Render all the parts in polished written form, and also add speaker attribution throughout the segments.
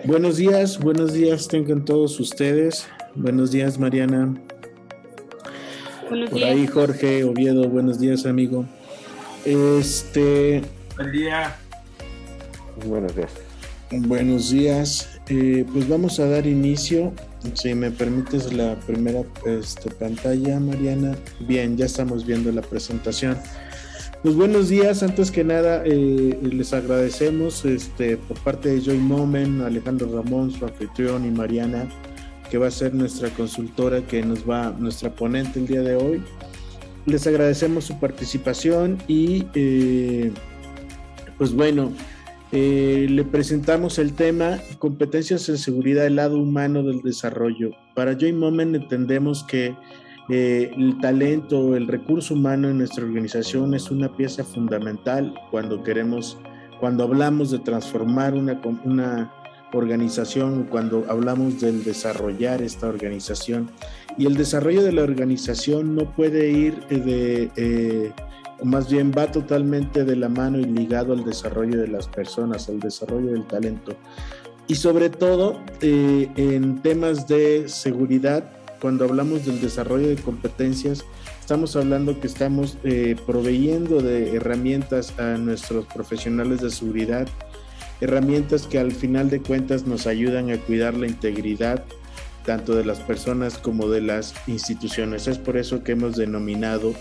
Speaker 1: Buenos días tengan todos ustedes. Buenos días, Mariana.
Speaker 2: Buenos
Speaker 1: Por
Speaker 2: días.
Speaker 1: ahí, Jorge Oviedo, buenos días, amigo.
Speaker 3: Buen día.
Speaker 4: Buenos días.
Speaker 1: Buenos días. Pues vamos a dar inicio. Si me permites la primera pantalla, Mariana. Bien, ya estamos viendo la presentación. Pues buenos días, antes que nada les agradecemos por parte de Joy Moment, Alejandro Ramón, su anfitrión, y Mariana, que va a ser nuestra consultora, nuestra ponente el día de hoy. Les agradecemos su participación y pues bueno, le presentamos el tema competencias en seguridad, el lado humano del desarrollo. Para Joy Moment entendemos que el talento, el recurso humano en nuestra organización es una pieza fundamental cuando hablamos de transformar una organización, cuando hablamos del desarrollar esta organización. Y el desarrollo de la organización no puede ir más bien va totalmente de la mano y ligado al desarrollo de las personas, al desarrollo del talento. Y sobre todo en temas de seguridad, cuando hablamos del desarrollo de competencias, estamos hablando que estamos proveyendo de herramientas a nuestros profesionales de seguridad, herramientas que al final de cuentas nos ayudan a cuidar la integridad tanto de las personas como de las instituciones. Es por eso que hemos denominado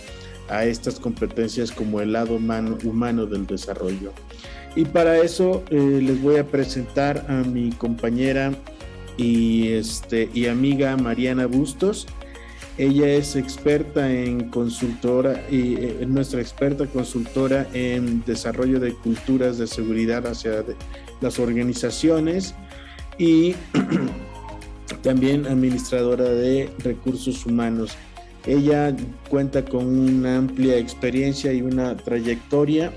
Speaker 1: a estas competencias como el lado humano del desarrollo. Y para eso les voy a presentar a mi compañera y amiga Bustos. Ella es experta en consultora y nuestra experta consultora en desarrollo de culturas de seguridad hacia las organizaciones y también administradora de recursos humanos. Ella cuenta con una amplia experiencia y una trayectoria.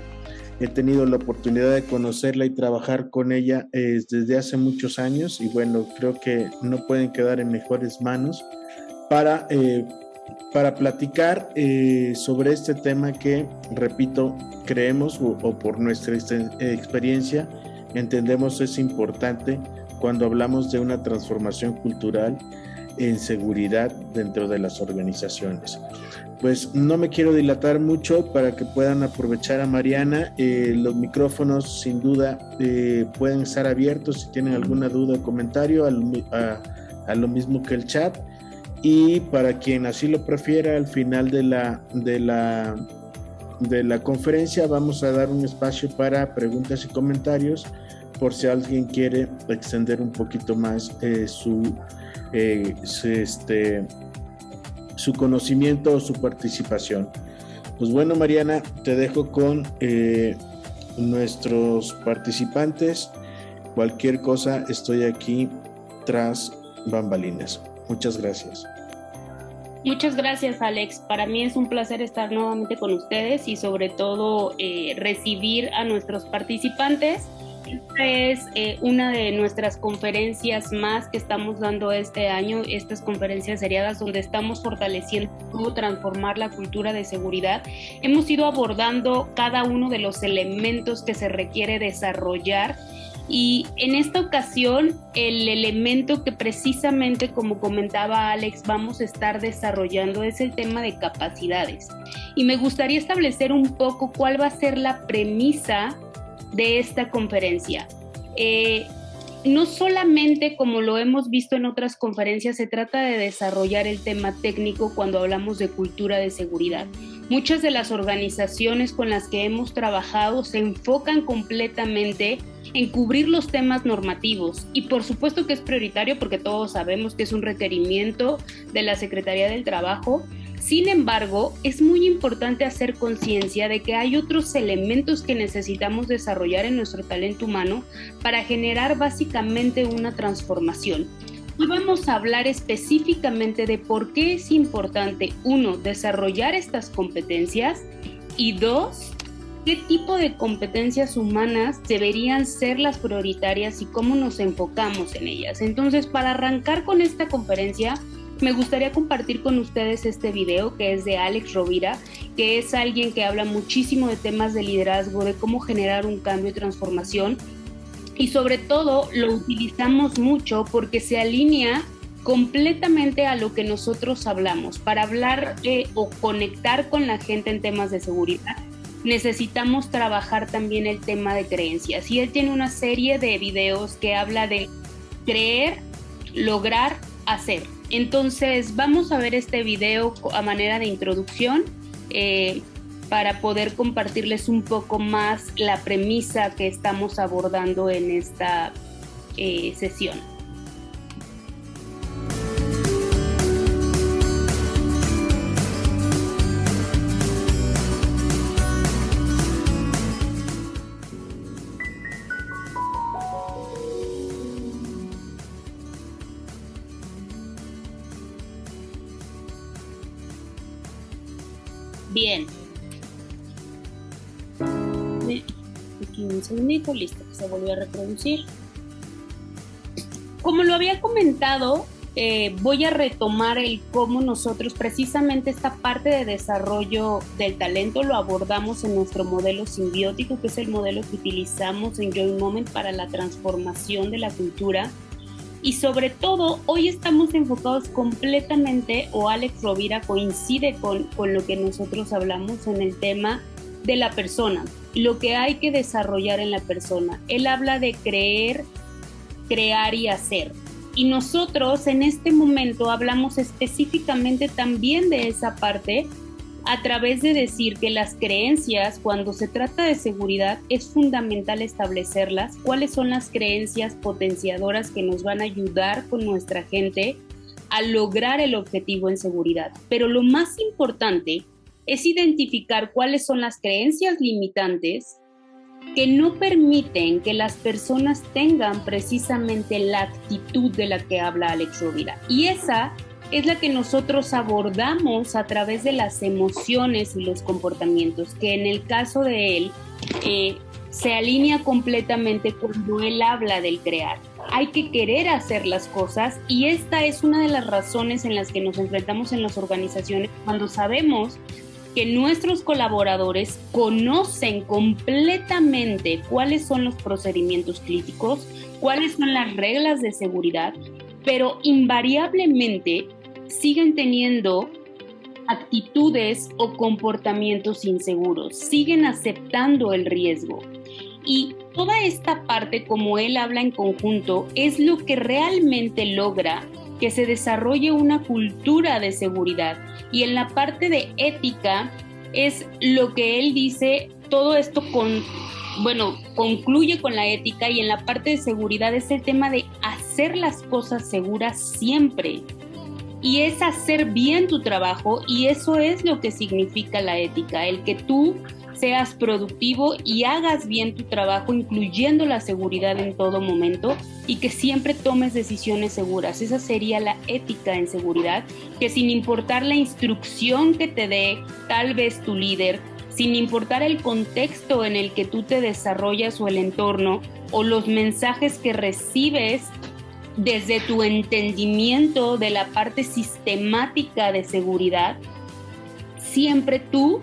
Speaker 1: He tenido la oportunidad de conocerla y trabajar con ella desde hace muchos años y bueno, creo que no pueden quedar en mejores manos para platicar sobre este tema que, repito, creemos o por nuestra experiencia entendemos es importante cuando hablamos de una transformación cultural en seguridad dentro de las organizaciones. Pues no me quiero dilatar mucho para que puedan aprovechar a Mariana. Los micrófonos sin duda pueden estar abiertos si tienen alguna duda o comentario a lo mismo que el chat. Y para quien así lo prefiera, al final de la conferencia vamos a dar un espacio para preguntas y comentarios por si alguien quiere extender un poquito más su conocimiento o su participación. Pues bueno, Mariana, te dejo con nuestros participantes. Cualquier cosa, estoy aquí tras bambalinas. Muchas gracias.
Speaker 2: Muchas gracias, Alex. Para mí es un placer estar nuevamente con ustedes y sobre todo recibir a nuestros participantes. Esta es una de nuestras conferencias más que estamos dando este año, estas conferencias seriadas donde estamos fortaleciendo cómo transformar la cultura de seguridad. Hemos ido abordando cada uno de los elementos que se requiere desarrollar y en esta ocasión el elemento que precisamente, como comentaba Alex, vamos a estar desarrollando es el tema de capacidades. Y me gustaría establecer un poco cuál va a ser la premisa de esta conferencia. No solamente, como lo hemos visto en otras conferencias, se trata de desarrollar el tema técnico cuando hablamos de cultura de seguridad. Muchas de las organizaciones con las que hemos trabajado se enfocan completamente en cubrir los temas normativos y por supuesto que es prioritario porque todos sabemos que es un requerimiento de la Secretaría del Trabajo. Sin embargo, es muy importante hacer conciencia de que hay otros elementos que necesitamos desarrollar en nuestro talento humano para generar básicamente una transformación. Y vamos a hablar específicamente de por qué es importante, 1, desarrollar estas competencias y 2, qué tipo de competencias humanas deberían ser las prioritarias y cómo nos enfocamos en ellas. Entonces, para arrancar con esta conferencia, me gustaría compartir con ustedes este video que es de Alex Rovira, que es alguien que habla muchísimo de temas de liderazgo, de cómo generar un cambio y transformación. y sobre todo lo utilizamos mucho porque se alinea completamente a lo que nosotros hablamos. Para hablar o conectar con la gente en temas de seguridad, necesitamos trabajar también el tema de creencias. Y él tiene una serie de videos que habla de creer, lograr, hacer. Entonces vamos a ver este video a manera de introducción para poder compartirles un poco más la premisa que estamos abordando en esta sesión. Bien. Aquí un segundito, listo, que se volvió a reproducir. Como lo había comentado, voy a retomar el cómo nosotros precisamente esta parte de desarrollo del talento lo abordamos en nuestro modelo simbiótico, que es el modelo que utilizamos en Join Moment para la transformación de la cultura. Y sobre todo, hoy estamos enfocados completamente, o Alex Rovira coincide con lo que nosotros hablamos en el tema de la persona, lo que hay que desarrollar en la persona. Él habla de creer, crear y hacer. Y nosotros en este momento hablamos específicamente también de esa parte a través de decir que las creencias, cuando se trata de seguridad, es fundamental establecerlas. ¿Cuáles son las creencias potenciadoras que nos van a ayudar con nuestra gente a lograr el objetivo en seguridad? Pero lo más importante es identificar cuáles son las creencias limitantes que no permiten que las personas tengan precisamente la actitud de la que habla Alex Rovira. Y esa es la que nosotros abordamos a través de las emociones y los comportamientos, que en el caso de él se alinea completamente cuando él habla del crear. Hay que querer hacer las cosas y esta es una de las razones en las que nos enfrentamos en las organizaciones cuando sabemos que nuestros colaboradores conocen completamente cuáles son los procedimientos críticos, cuáles son las reglas de seguridad, pero invariablemente siguen teniendo actitudes o comportamientos inseguros, siguen aceptando el riesgo. Y toda esta parte, como él habla en conjunto, es lo que realmente logra que se desarrolle una cultura de seguridad. Y en la parte de ética es lo que él dice, todo esto concluye con la ética, y en la parte de seguridad es el tema de hacer las cosas seguras siempre. Y es hacer bien tu trabajo, y eso es lo que significa la ética, el que tú seas productivo y hagas bien tu trabajo, incluyendo la seguridad en todo momento, y que siempre tomes decisiones seguras. Esa sería la ética en seguridad, que sin importar la instrucción que te dé tal vez tu líder, sin importar el contexto en el que tú te desarrollas o el entorno, o los mensajes que recibes desde tu entendimiento de la parte sistemática de seguridad, siempre tú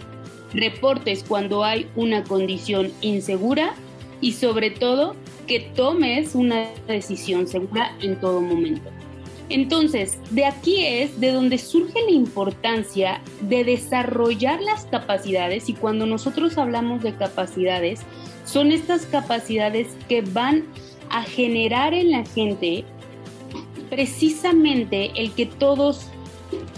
Speaker 2: reportes cuando hay una condición insegura y sobre todo que tomes una decisión segura en todo momento. Entonces, de aquí es de donde surge la importancia de desarrollar las capacidades, y cuando nosotros hablamos de capacidades, son estas capacidades que van a generar en la gente precisamente el que todos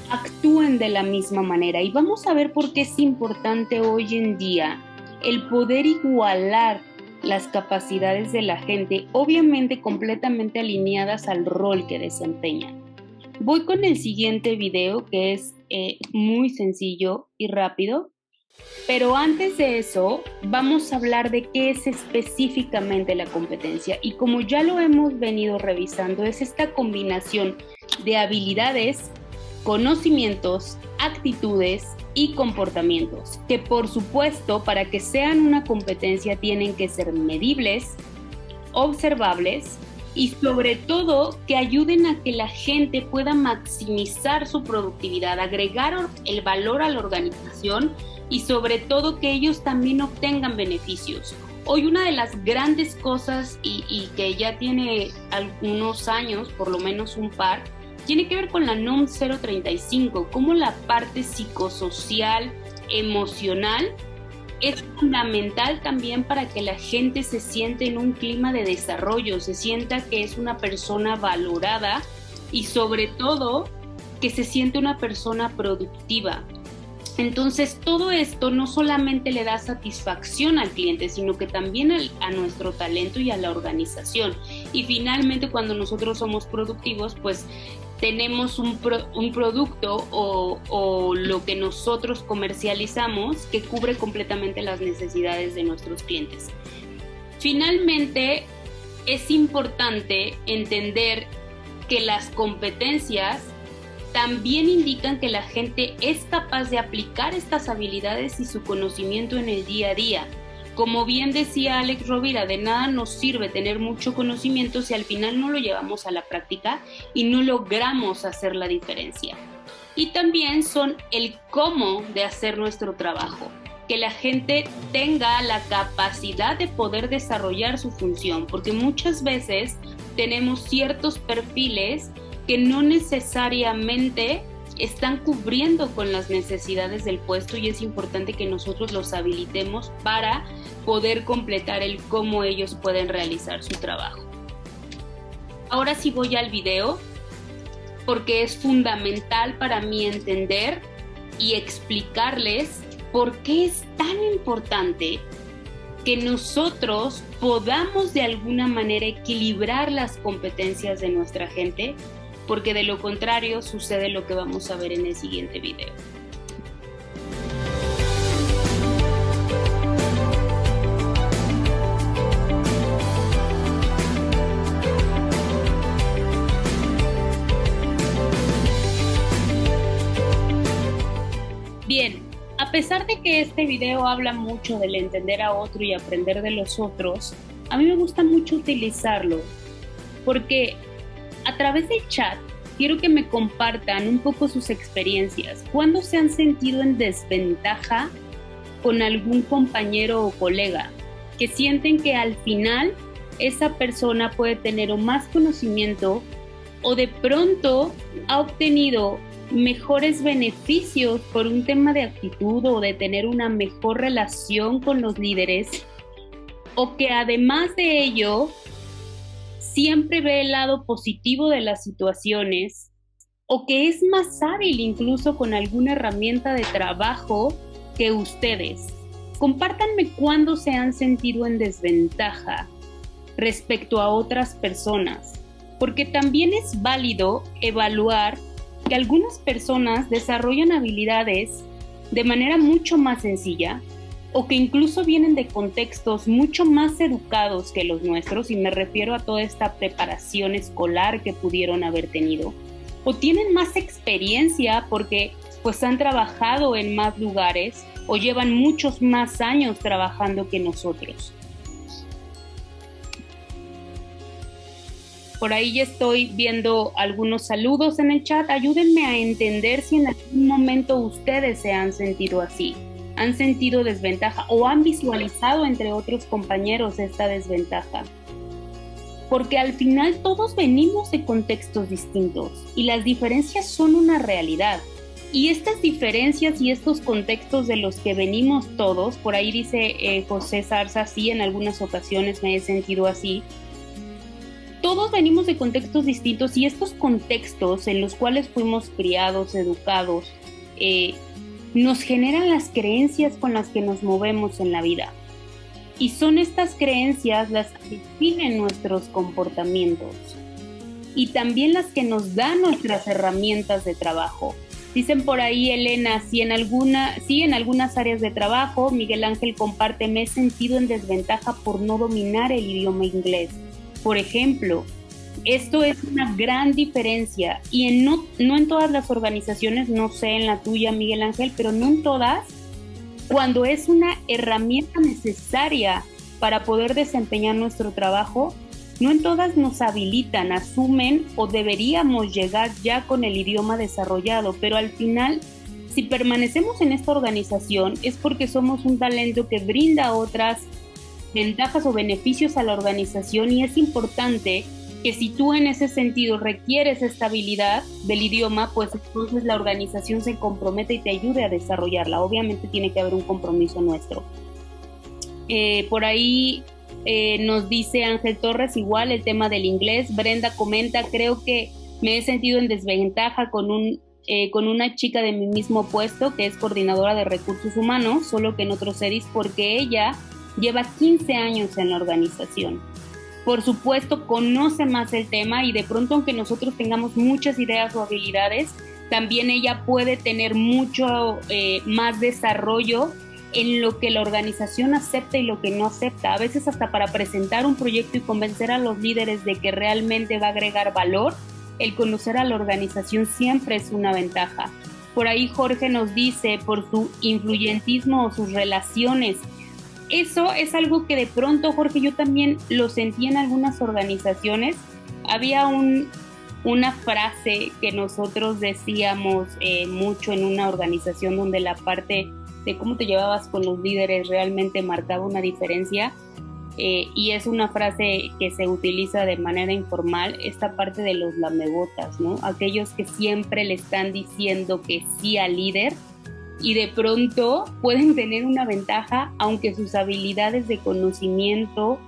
Speaker 2: actúen de la misma manera. Y vamos a ver por qué es importante hoy en día el poder igualar las capacidades de la gente, obviamente completamente alineadas al rol que desempeñan. Voy con el siguiente video, que es muy sencillo y rápido, pero antes de eso vamos a hablar de qué es específicamente la competencia. Y como ya lo hemos venido revisando, es esta combinación de habilidades, conocimientos, actitudes y comportamientos, que por supuesto para que sean una competencia tienen que ser medibles, observables y sobre todo que ayuden a que la gente pueda maximizar su productividad, agregar el valor a la organización y sobre todo que ellos también obtengan beneficios. Hoy una de las grandes cosas y que ya tiene algunos años, por lo menos un par, tiene que ver con la NOM 035, cómo la parte psicosocial, emocional, es fundamental también para que la gente se siente en un clima de desarrollo, se sienta que es una persona valorada y sobre todo que se siente una persona productiva. Entonces todo esto no solamente le da satisfacción al cliente, sino que también a nuestro talento y a la organización. Y finalmente cuando nosotros somos productivos, pues tenemos un producto o lo que nosotros comercializamos que cubre completamente las necesidades de nuestros clientes. Finalmente es importante entender que las competencias también indican que la gente es capaz de aplicar estas habilidades y su conocimiento en el día a día. Como bien decía Alex Rovira, de nada nos sirve tener mucho conocimiento si al final no lo llevamos a la práctica y no logramos hacer la diferencia. Y también son el cómo de hacer nuestro trabajo, que la gente tenga la capacidad de poder desarrollar su función, porque muchas veces tenemos ciertos perfiles que no necesariamente están cubriendo con las necesidades del puesto y es importante que nosotros los habilitemos para poder completar el cómo ellos pueden realizar su trabajo. Ahora sí voy al video porque es fundamental para mí entender y explicarles por qué es tan importante que nosotros podamos de alguna manera equilibrar las competencias de nuestra gente, porque de lo contrario sucede lo que vamos a ver en el siguiente video. Bien, a pesar de que este video habla mucho del entender a otro y aprender de los otros, a mí me gusta mucho utilizarlo porque a través del chat quiero que me compartan un poco sus experiencias. ¿Cuándo se han sentido en desventaja con algún compañero o colega? Que sienten que al final esa persona puede tener o más conocimiento o de pronto ha obtenido mejores beneficios por un tema de actitud o de tener una mejor relación con los líderes, o que además de ello siempre ve el lado positivo de las situaciones, o que es más hábil incluso con alguna herramienta de trabajo que ustedes. Compártanme cuándo se han sentido en desventaja respecto a otras personas, porque también es válido evaluar que algunas personas desarrollan habilidades de manera mucho más sencilla o que incluso vienen de contextos mucho más educados que los nuestros, y me refiero a toda esta preparación escolar que pudieron haber tenido, o tienen más experiencia porque pues han trabajado en más lugares o llevan muchos más años trabajando que nosotros. Por ahí ya estoy viendo algunos saludos en el chat. Ayúdenme a entender si en algún momento ustedes se han sentido así. Han sentido desventaja o han visualizado entre otros compañeros esta desventaja. Porque al final todos venimos de contextos distintos y las diferencias son una realidad. Y estas diferencias y estos contextos de los que venimos todos, por ahí dice José Zarza, sí, en algunas ocasiones me he sentido así. Todos venimos de contextos distintos y estos contextos en los cuales fuimos criados, educados, nos generan las creencias con las que nos movemos en la vida. Y son estas creencias las que definen nuestros comportamientos y también las que nos dan nuestras herramientas de trabajo. Dicen por ahí, Elena, sí en algunas áreas de trabajo. Miguel Ángel comparte, me he sentido en desventaja por no dominar el idioma inglés. Por ejemplo, esto es una gran diferencia y no en todas las organizaciones, no sé en la tuya, Miguel Ángel, pero no en todas, cuando es una herramienta necesaria para poder desempeñar nuestro trabajo, no en todas nos habilitan, asumen o deberíamos llegar ya con el idioma desarrollado, pero al final, si permanecemos en esta organización es porque somos un talento que brinda otras ventajas o beneficios a la organización, y es importante que si tú en ese sentido requieres estabilidad del idioma, pues entonces la organización se compromete y te ayude a desarrollarla. Obviamente tiene que haber un compromiso nuestro. Por ahí nos dice Ángel Torres, igual el tema del inglés. Brenda comenta, creo que me he sentido en desventaja con una chica de mi mismo puesto, que es coordinadora de recursos humanos, solo que en otros series, porque ella lleva 15 años en la organización. Por supuesto, conoce más el tema y de pronto, aunque nosotros tengamos muchas ideas o habilidades, también ella puede tener mucho más desarrollo en lo que la organización acepta y lo que no acepta. A veces hasta para presentar un proyecto y convencer a los líderes de que realmente va a agregar valor, el conocer a la organización siempre es una ventaja. Por ahí Jorge nos dice, por su influyentismo o sus relaciones. Eso es algo que de pronto, Jorge, yo también lo sentí en algunas organizaciones. Había una frase que nosotros decíamos mucho en una organización donde la parte de cómo te llevabas con los líderes realmente marcaba una diferencia, y es una frase que se utiliza de manera informal, esta parte de los lamebotas, ¿no? Aquellos que siempre le están diciendo que sí al líder, y de pronto pueden tener una ventaja, aunque sus habilidades de conocimiento,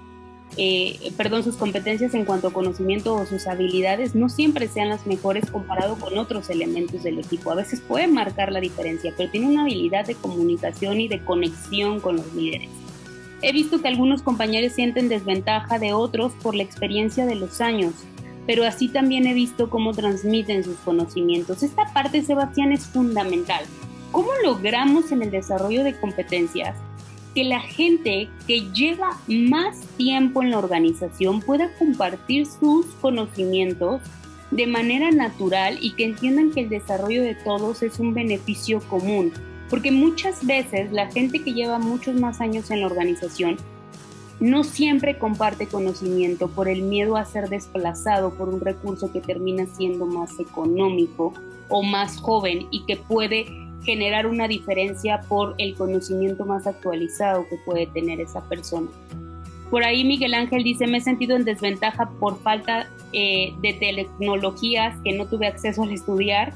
Speaker 2: sus competencias en cuanto a conocimiento o sus habilidades no siempre sean las mejores comparado con otros elementos del equipo. A veces pueden marcar la diferencia, pero tienen una habilidad de comunicación y de conexión con los líderes. He visto que algunos compañeros sienten desventaja de otros por la experiencia de los años, pero así también he visto cómo transmiten sus conocimientos. Esta parte, Sebastián, es fundamental. ¿Cómo logramos en el desarrollo de competencias que la gente que lleva más tiempo en la organización pueda compartir sus conocimientos de manera natural y que entiendan que el desarrollo de todos es un beneficio común? Porque muchas veces la gente que lleva muchos más años en la organización no siempre comparte conocimiento por el miedo a ser desplazado por un recurso que termina siendo más económico o más joven y que puede generar una diferencia por el conocimiento más actualizado que puede tener esa persona. Por ahí Miguel Ángel dice, me he sentido en desventaja por falta de tecnologías que no tuve acceso al estudiar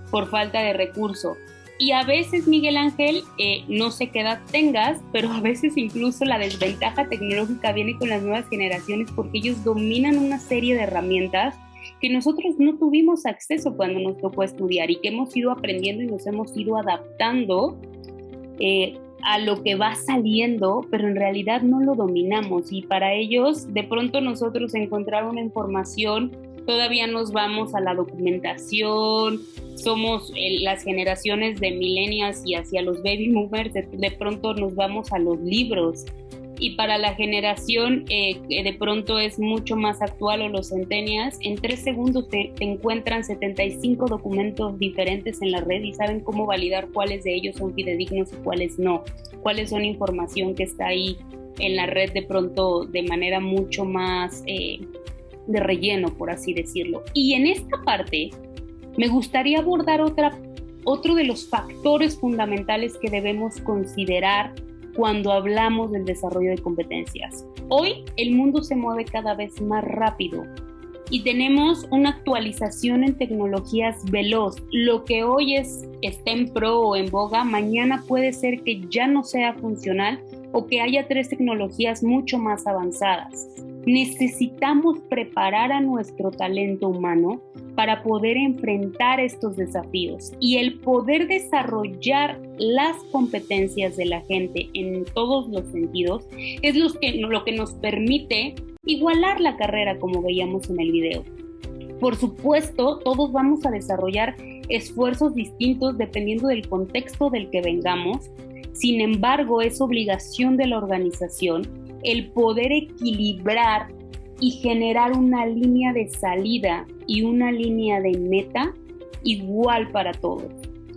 Speaker 2: por falta de recurso. Y a veces, Miguel Ángel, no sé qué edad tengas, pero a veces incluso la desventaja tecnológica viene con las nuevas generaciones porque ellos dominan una serie de herramientas que nosotros no tuvimos acceso cuando nos tocó estudiar y que hemos ido aprendiendo y nos hemos ido adaptando a lo que va saliendo, pero en realidad no lo dominamos, y para ellos de pronto nosotros encontrar una información todavía nos vamos a la documentación. Somos las generaciones de millennials y hacia los baby boomers, de pronto nos vamos a los libros, y para la generación que de pronto es mucho más actual, o los centennials, en 3 segundos te encuentran 75 documentos diferentes en la red y saben cómo validar cuáles de ellos son fidedignos y cuáles no, cuáles son información que está ahí en la red de pronto de manera mucho más de relleno, por así decirlo. Y en esta parte me gustaría abordar otro de los factores fundamentales que debemos considerar cuando hablamos del desarrollo de competencias. Hoy el mundo se mueve cada vez más rápido y tenemos una actualización en tecnologías veloz. Lo que hoy está en pro o en boga, mañana puede ser que ya no sea funcional o que haya 3 tecnologías mucho más avanzadas. Necesitamos preparar a nuestro talento humano para poder enfrentar estos desafíos, y el poder desarrollar las competencias de la gente en todos los sentidos es lo que nos permite igualar la carrera, como veíamos en el video. Por supuesto, todos vamos a desarrollar esfuerzos distintos dependiendo del contexto del que vengamos. Sin embargo, es obligación de la organización el poder equilibrar y generar una línea de salida y una línea de meta igual para todos,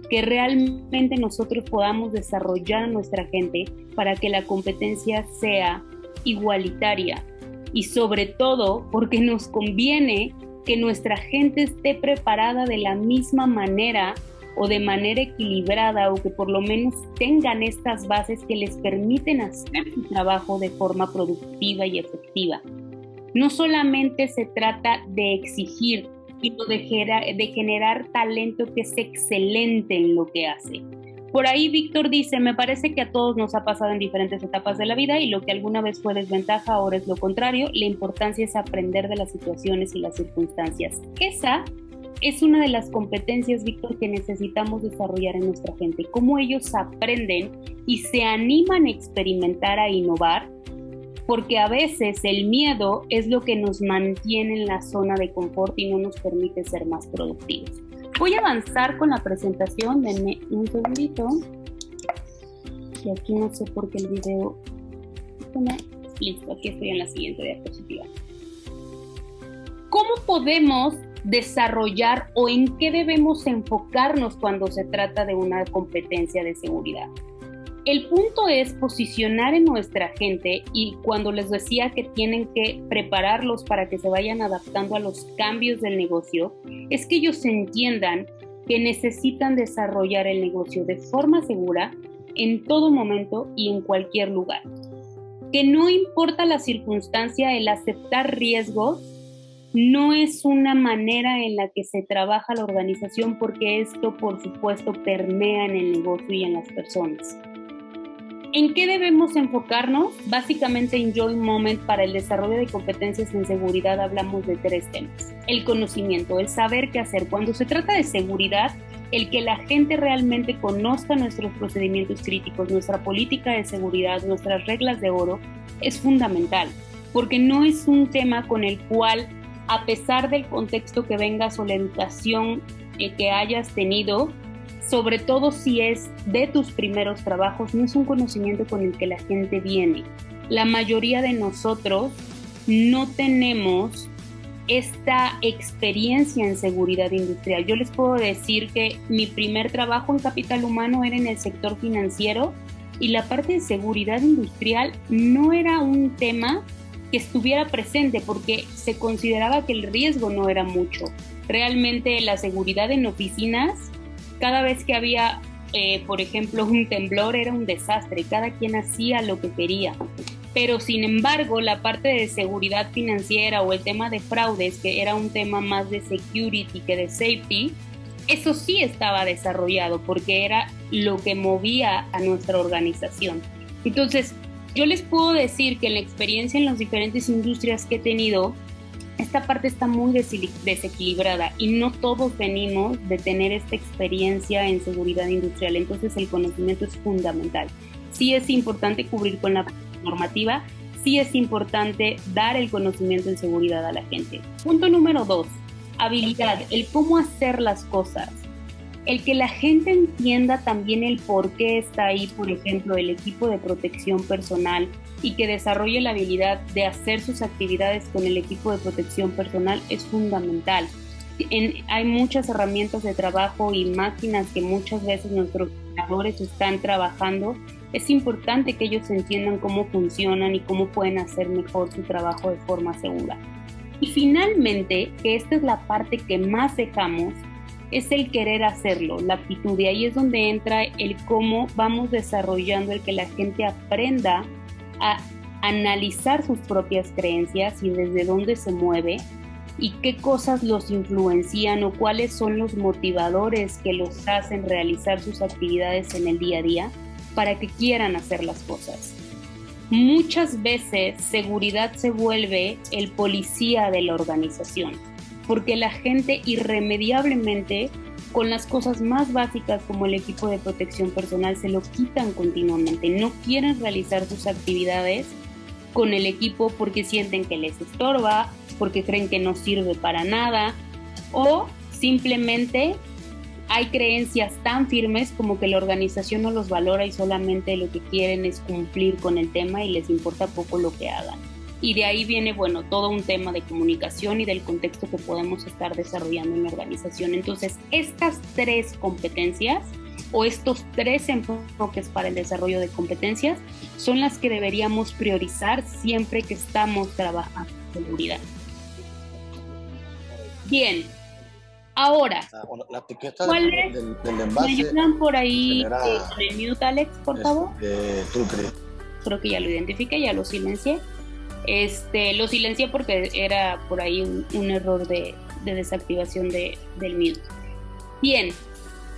Speaker 2: que realmente nosotros podamos desarrollar a nuestra gente para que la competencia sea igualitaria, y sobre todo porque nos conviene que nuestra gente esté preparada de la misma manera o de manera equilibrada, o que por lo menos tengan estas bases que les permiten hacer su trabajo de forma productiva y efectiva. No solamente se trata de exigir, sino de generar talento que es excelente en lo que hace. Por ahí Víctor dice, me parece que a todos nos ha pasado en diferentes etapas de la vida y lo que alguna vez fue desventaja ahora es lo contrario. La importancia es aprender de las situaciones y las circunstancias. Esa es una de las competencias, Víctor, que necesitamos desarrollar en nuestra gente. Cómo ellos aprenden y se animan a experimentar, a innovar, porque a veces el miedo es lo que nos mantiene en la zona de confort y no nos permite ser más productivos. Voy a avanzar con la presentación, denme un segundito. Y aquí no sé por qué el video... Listo, aquí estoy en la siguiente diapositiva. ¿Cómo podemos desarrollar o en qué debemos enfocarnos cuando se trata de una competencia de seguridad? El punto es posicionar en nuestra gente, y cuando les decía que tienen que prepararlos para que se vayan adaptando a los cambios del negocio, es que ellos entiendan que necesitan desarrollar el negocio de forma segura en todo momento y en cualquier lugar. Que no importa la circunstancia, el aceptar riesgos no es una manera en la que se trabaja la organización, porque esto, por supuesto, permea en el negocio y en las personas. ¿En qué debemos enfocarnos? Básicamente en Join Moment, para el desarrollo de competencias en seguridad, hablamos de 3 temas. El conocimiento, el saber qué hacer. Cuando se trata de seguridad, el que la gente realmente conozca nuestros procedimientos críticos, nuestra política de seguridad, nuestras reglas de oro, es fundamental, porque no es un tema con el cual, a pesar del contexto que vengas o la educación que hayas tenido, sobre todo si es de tus primeros trabajos, no es un conocimiento con el que la gente viene. La mayoría de nosotros no tenemos esta experiencia en seguridad industrial. Yo les puedo decir que mi primer trabajo en capital humano era en el sector financiero, y la parte de seguridad industrial no era un tema que estuviera presente, porque se consideraba que el riesgo no era mucho. Realmente la seguridad en oficinas, cada vez que había, por ejemplo, un temblor, era un desastre. Cada quien hacía lo que quería. Pero, sin embargo, la parte de seguridad financiera o el tema de fraudes, que era un tema más de security que de safety, eso sí estaba desarrollado, porque era lo que movía a nuestra organización. Entonces, yo les puedo decir que en la experiencia en las diferentes industrias que he tenido, esta parte está muy desequilibrada y no todos venimos de tener esta experiencia en seguridad industrial. Entonces el conocimiento es fundamental. Sí es importante cubrir con la normativa, sí es importante dar el conocimiento en seguridad a la gente. Punto número 2, habilidad, el cómo hacer las cosas. El que la gente entienda también el por qué está ahí, por ejemplo, el equipo de protección personal, y que desarrolle la habilidad de hacer sus actividades con el equipo de protección personal es fundamental. Hay muchas herramientas de trabajo y máquinas que muchas veces nuestros trabajadores están trabajando. Es importante que ellos entiendan cómo funcionan y cómo pueden hacer mejor su trabajo de forma segura. Y finalmente, que esta es la parte que más dejamos, es el querer hacerlo, la actitud. Y ahí es donde entra el cómo vamos desarrollando el que la gente aprenda a analizar sus propias creencias y desde dónde se mueve y qué cosas los influencian o cuáles son los motivadores que los hacen realizar sus actividades en el día a día para que quieran hacer las cosas. Muchas veces seguridad se vuelve el policía de la organización, porque la gente irremediablemente, con las cosas más básicas como el equipo de protección personal, se lo quitan continuamente. No quieren realizar sus actividades con el equipo porque sienten que les estorba, porque creen que no sirve para nada, o simplemente hay creencias tan firmes como que la organización no los valora y solamente lo que quieren es cumplir con el tema y les importa poco lo que hagan. Y de ahí viene, bueno, todo un tema de comunicación y del contexto que podemos estar desarrollando en la organización. Entonces, estas 3 competencias o estos 3 enfoques para el desarrollo de competencias son las que deberíamos priorizar siempre que estamos trabajando en seguridad. Bien, Ahora,
Speaker 3: la etiqueta
Speaker 2: ¿cuál
Speaker 3: del
Speaker 2: ¿me
Speaker 3: envase
Speaker 2: ayudan por ahí
Speaker 3: genera
Speaker 2: con el mute, Alex, por favor?
Speaker 3: truque.
Speaker 2: Creo que ya lo identifiqué, ya lo silencié. Lo silencié porque era por ahí un error de desactivación del mute. Bien,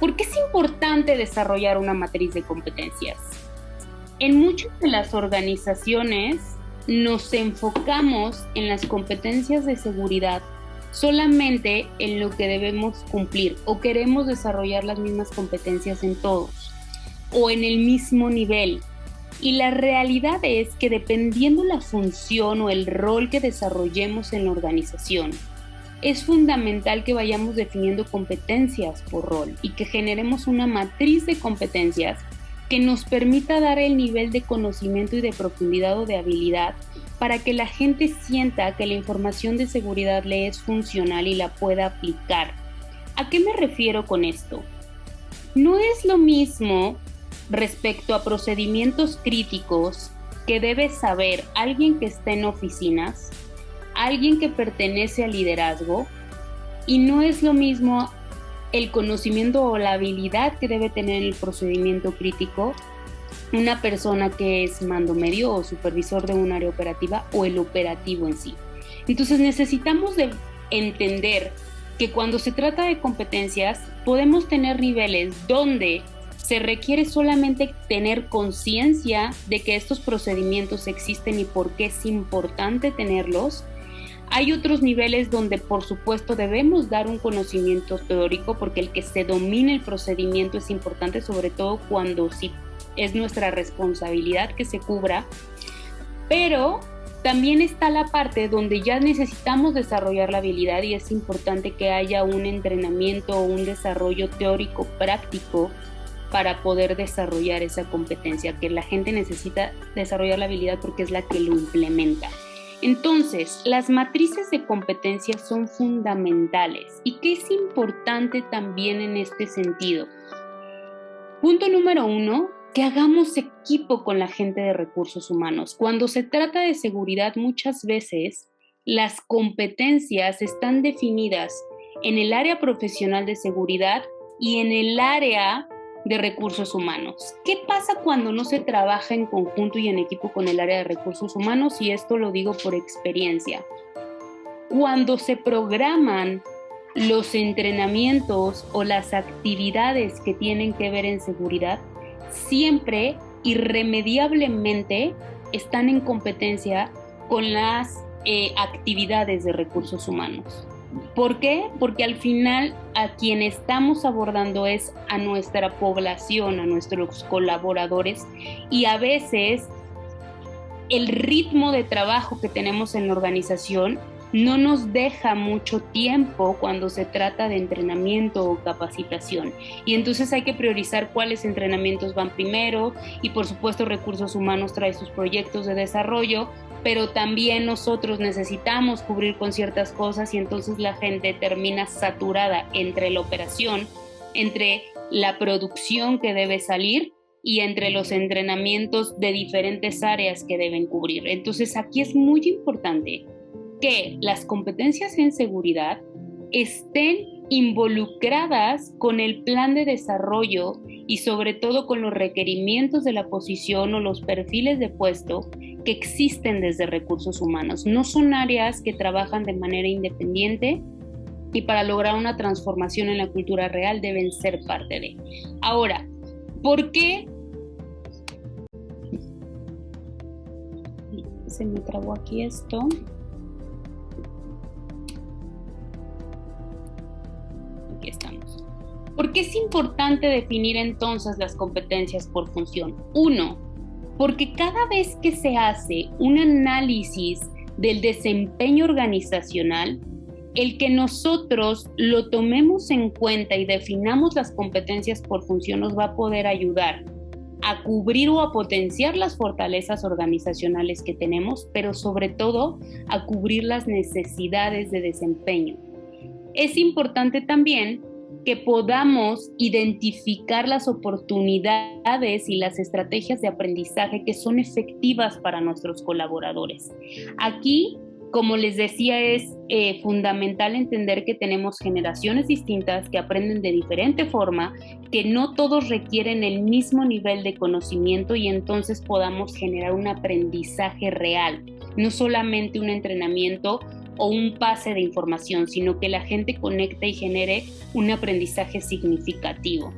Speaker 2: ¿por qué es importante desarrollar una matriz de competencias? En muchas de las organizaciones nos enfocamos en las competencias de seguridad solamente en lo que debemos cumplir o queremos desarrollar las mismas competencias en todos o en el mismo nivel. Y la realidad es que dependiendo la función o el rol que desarrollemos en la organización, es fundamental que vayamos definiendo competencias por rol y que generemos una matriz de competencias que nos permita dar el nivel de conocimiento y de profundidad o de habilidad para que la gente sienta que la información de seguridad le es funcional y la pueda aplicar. ¿A qué me refiero con esto? No es lo mismo respecto a procedimientos críticos que debe saber alguien que está en oficinas, alguien que pertenece al liderazgo, y no es lo mismo el conocimiento o la habilidad que debe tener el procedimiento crítico una persona que es mando medio o supervisor de un área operativa o el operativo en sí. Entonces necesitamos de entender que cuando se trata de competencias podemos tener niveles donde se requiere solamente tener conciencia de que estos procedimientos existen y por qué es importante tenerlos. Hay otros niveles donde por supuesto debemos dar un conocimiento teórico porque el que se domine el procedimiento es importante, sobre todo cuando sí es nuestra responsabilidad que se cubra, pero también está la parte donde ya necesitamos desarrollar la habilidad y es importante que haya un entrenamiento o un desarrollo teórico práctico para poder desarrollar esa competencia, que la gente necesita desarrollar la habilidad porque es la que lo implementa. Entonces, las matrices de competencias son fundamentales. ¿Y qué es importante también en este sentido? Punto número 1, que hagamos equipo con la gente de recursos humanos. Cuando se trata de seguridad, muchas veces las competencias están definidas en el área profesional de seguridad y en el área de recursos humanos. ¿Qué pasa cuando no se trabaja en conjunto y en equipo con el área de recursos humanos? Y esto lo digo por experiencia. Cuando se programan los entrenamientos o las actividades que tienen que ver en seguridad, siempre irremediablemente están en competencia con las actividades de recursos humanos. ¿Por qué? Porque al final a quien estamos abordando es a nuestra población, a nuestros colaboradores, y a veces el ritmo de trabajo que tenemos en la organización no nos deja mucho tiempo cuando se trata de entrenamiento o capacitación. Y entonces hay que priorizar cuáles entrenamientos van primero y por supuesto recursos humanos trae sus proyectos de desarrollo, pero también nosotros necesitamos cubrir con ciertas cosas y entonces la gente termina saturada entre la operación, entre la producción que debe salir y entre los entrenamientos de diferentes áreas que deben cubrir. Entonces aquí es muy importante que las competencias en seguridad estén involucradas con el plan de desarrollo y sobre todo con los requerimientos de la posición o los perfiles de puesto que existen desde recursos humanos. No son áreas que trabajan de manera independiente y para lograr una transformación en la cultura real deben ser parte de. Ahora, ¿por qué? Se me trabó aquí esto. Aquí estamos. ¿Por qué es importante definir entonces las competencias por función? 1, porque cada vez que se hace un análisis del desempeño organizacional, el que nosotros lo tomemos en cuenta y definamos las competencias por función nos va a poder ayudar a cubrir o a potenciar las fortalezas organizacionales que tenemos, pero sobre todo a cubrir las necesidades de desempeño. Es importante también que podamos identificar las oportunidades y las estrategias de aprendizaje que son efectivas para nuestros colaboradores. Aquí, Como les decía, es fundamental entender que tenemos generaciones distintas que aprenden de diferente forma, que no todos requieren el mismo nivel de conocimiento y entonces podamos generar un aprendizaje real, no solamente un entrenamiento o un pase de información, sino que la gente conecte y genere un aprendizaje significativo.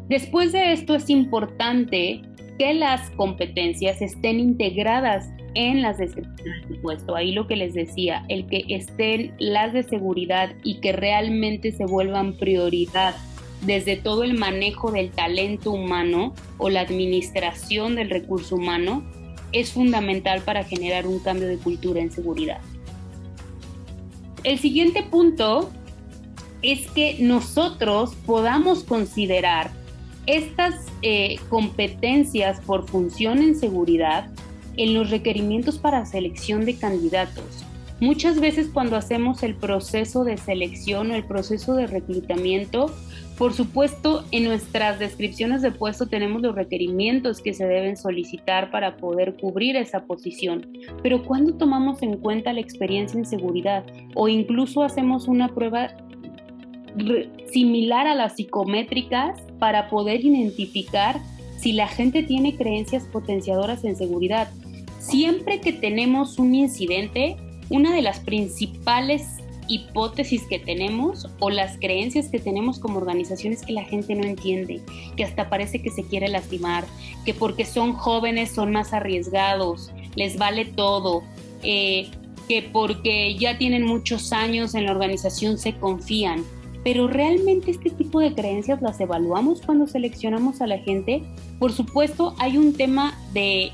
Speaker 2: Después de esto es importante que las competencias estén integradas en las descripciones del puesto. Ahí lo que les decía, el que estén las de seguridad y que realmente se vuelvan prioridad desde todo el manejo del talento humano o la administración del recurso humano es fundamental para generar un cambio de cultura en seguridad. El siguiente punto es que nosotros podamos considerar estas competencias por función en seguridad en los requerimientos para selección de candidatos. Muchas veces cuando hacemos el proceso de selección o el proceso de reclutamiento, por supuesto en nuestras descripciones de puesto tenemos los requerimientos que se deben solicitar para poder cubrir esa posición, pero cuando tomamos en cuenta la experiencia en seguridad o incluso hacemos una prueba similar a las psicométricas para poder identificar si la gente tiene creencias potenciadoras en seguridad. Siempre que tenemos un incidente, una de las principales hipótesis que tenemos o las creencias que tenemos como organización es que la gente no entiende, que hasta parece que se quiere lastimar, que porque son jóvenes son más arriesgados, les vale todo, que porque ya tienen muchos años en la organización se confían. Pero realmente este tipo de creencias las evaluamos cuando seleccionamos a la gente. Por supuesto, hay un tema de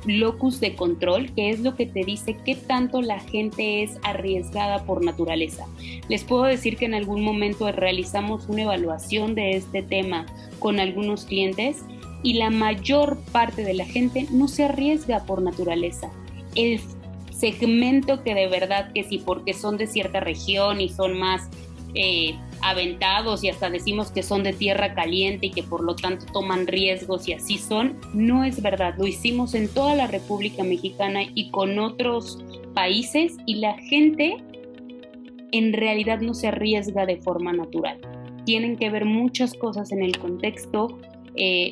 Speaker 2: locus de control, que es lo que te dice qué tanto la gente es arriesgada por naturaleza. Les puedo decir que en algún momento realizamos una evaluación de este tema con algunos clientes y la mayor parte de la gente no se arriesga por naturaleza. El segmento que de verdad que sí, porque son de cierta región y son más aventados y hasta decimos que son de tierra caliente y que por lo tanto toman riesgos y así son, no es verdad. Lo hicimos en toda la República Mexicana y con otros países y la gente en realidad no se arriesga de forma natural. Tienen que ver muchas cosas en el contexto,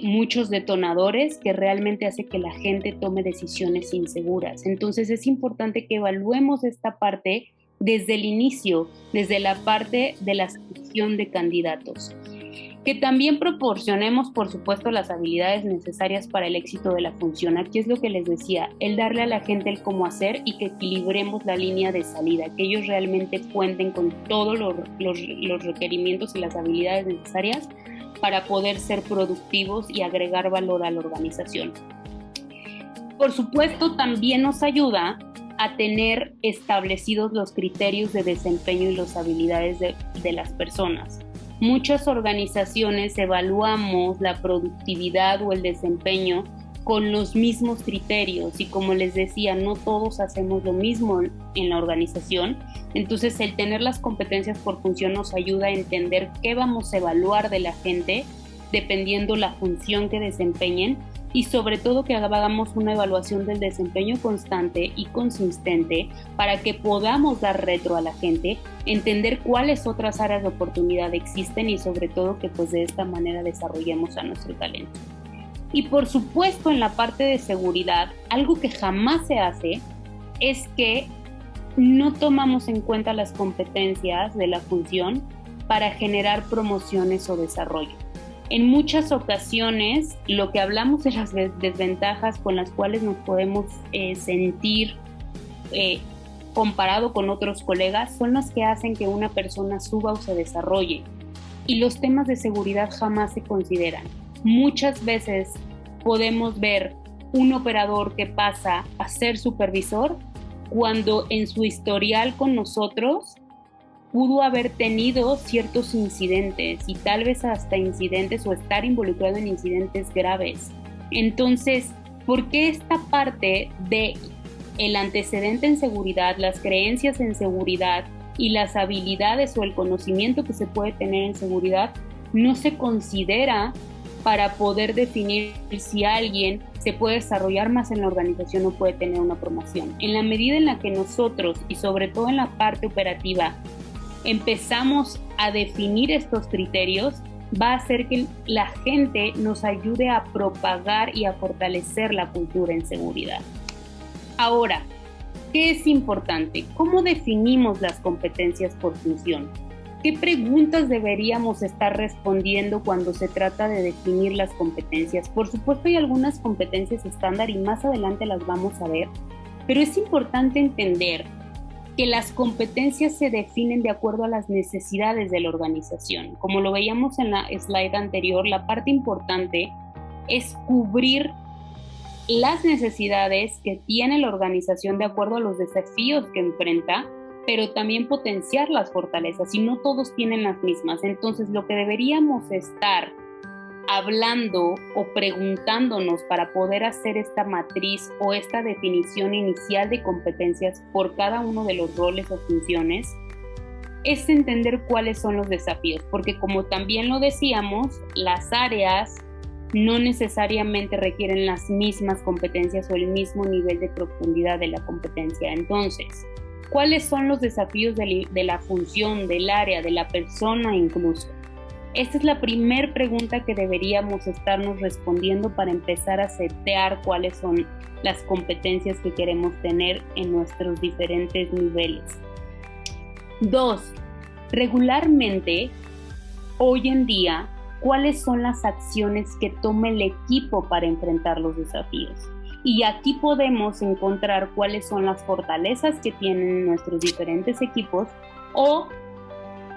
Speaker 2: muchos detonadores que realmente hace que la gente tome decisiones inseguras. Entonces es importante que evaluemos esta parte desde el inicio, desde la parte de la selección de candidatos. Que también proporcionemos, por supuesto, las habilidades necesarias para el éxito de la función. Aquí es lo que les decía, el darle a la gente el cómo hacer y que equilibremos la línea de salida, que ellos realmente cuenten con todos los requerimientos y las habilidades necesarias para poder ser productivos y agregar valor a la organización. Por supuesto, también nos ayuda a tener establecidos los criterios de desempeño y las habilidades de las personas. Muchas organizaciones evaluamos la productividad o el desempeño con los mismos criterios y como les decía, no todos hacemos lo mismo en la organización. Entonces el tener las competencias por función nos ayuda a entender qué vamos a evaluar de la gente dependiendo la función que desempeñen y sobre todo que hagamos una evaluación del desempeño constante y consistente para que podamos dar retro a la gente, entender cuáles otras áreas de oportunidad existen y sobre todo que pues de esta manera desarrollemos a nuestro talento. Y por supuesto en la parte de seguridad, algo que jamás se hace es que no tomamos en cuenta las competencias de la función para generar promociones o desarrollo. En muchas ocasiones, lo que hablamos de las desventajas con las cuales nos podemos sentir comparado con otros colegas son las que hacen que una persona suba o se desarrolle. Y los temas de seguridad jamás se consideran. Muchas veces podemos ver un operador que pasa a ser supervisor cuando en su historial con nosotros pudo haber tenido ciertos incidentes y tal vez hasta incidentes o estar involucrado en incidentes graves. Entonces, ¿por qué esta parte de el antecedente en seguridad, las creencias en seguridad y las habilidades o el conocimiento que se puede tener en seguridad no se considera para poder definir si alguien se puede desarrollar más en la organización o puede tener una promoción. En la medida en la que nosotros, y sobre todo en la parte operativa, empezamos a definir estos criterios, va a hacer que la gente nos ayude a propagar y a fortalecer la cultura en seguridad. Ahora, ¿qué es importante? ¿Cómo definimos las competencias por función? ¿Qué preguntas deberíamos estar respondiendo cuando se trata de definir las competencias? Por supuesto, hay algunas competencias estándar y más adelante las vamos a ver, pero es importante entender que las competencias se definen de acuerdo a las necesidades de la organización. Como lo veíamos en la slide anterior, la parte importante es cubrir las necesidades que tiene la organización de acuerdo a los desafíos que enfrenta, pero también potenciar las fortalezas, y no todos tienen las mismas. Entonces, lo que deberíamos estar hablando o preguntándonos para poder hacer esta matriz o esta definición inicial de competencias por cada uno de los roles o funciones es entender cuáles son los desafíos, porque como también lo decíamos, las áreas no necesariamente requieren las mismas competencias o el mismo nivel de profundidad de la competencia. Entonces, ¿cuáles son los desafíos de la función, del área, de la persona incluso? Esta es la primera pregunta que deberíamos estarnos respondiendo para empezar a setear cuáles son las competencias que queremos tener en nuestros diferentes niveles. 2. Regularmente, hoy en día, ¿cuáles son las acciones que toma el equipo para enfrentar los desafíos? Y aquí podemos encontrar cuáles son las fortalezas que tienen nuestros diferentes equipos o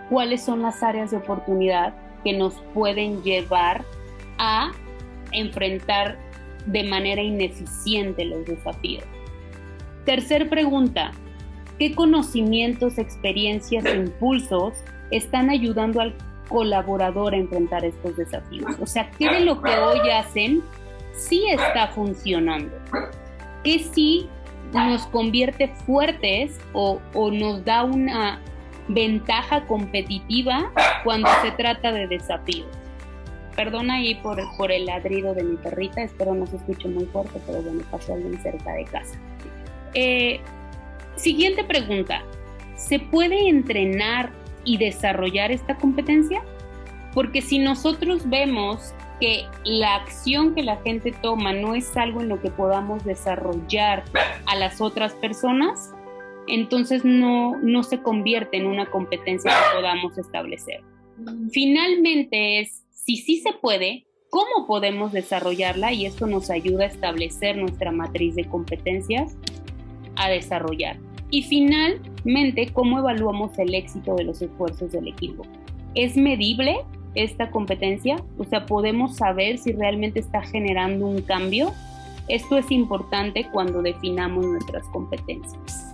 Speaker 2: cuáles son las áreas de oportunidad que nos pueden llevar a enfrentar de manera ineficiente los desafíos. Tercer pregunta, ¿qué conocimientos, experiencias e impulsos están ayudando al colaborador a enfrentar estos desafíos? O sea, ¿qué de lo que hoy hacen sí está funcionando? ¿Qué sí nos convierte fuertes o nos da una ventaja competitiva cuando se trata de desafíos? Perdona ahí por el ladrido de mi perrita, espero no se escuche muy fuerte, pero bueno, pasó alguien cerca de casa. Siguiente pregunta, ¿se puede entrenar y desarrollar esta competencia? Porque si nosotros vemos que la acción que la gente toma no es algo en lo que podamos desarrollar a las otras personas, entonces no se convierte en una competencia que podamos establecer. Finalmente es, si sí se puede, ¿cómo podemos desarrollarla? Y esto nos ayuda a establecer nuestra matriz de competencias a desarrollar. Y finalmente, ¿cómo evaluamos el éxito de los esfuerzos del equipo? ¿Es medible esta competencia? O sea, ¿podemos saber si realmente está generando un cambio? Esto es importante cuando definamos nuestras competencias.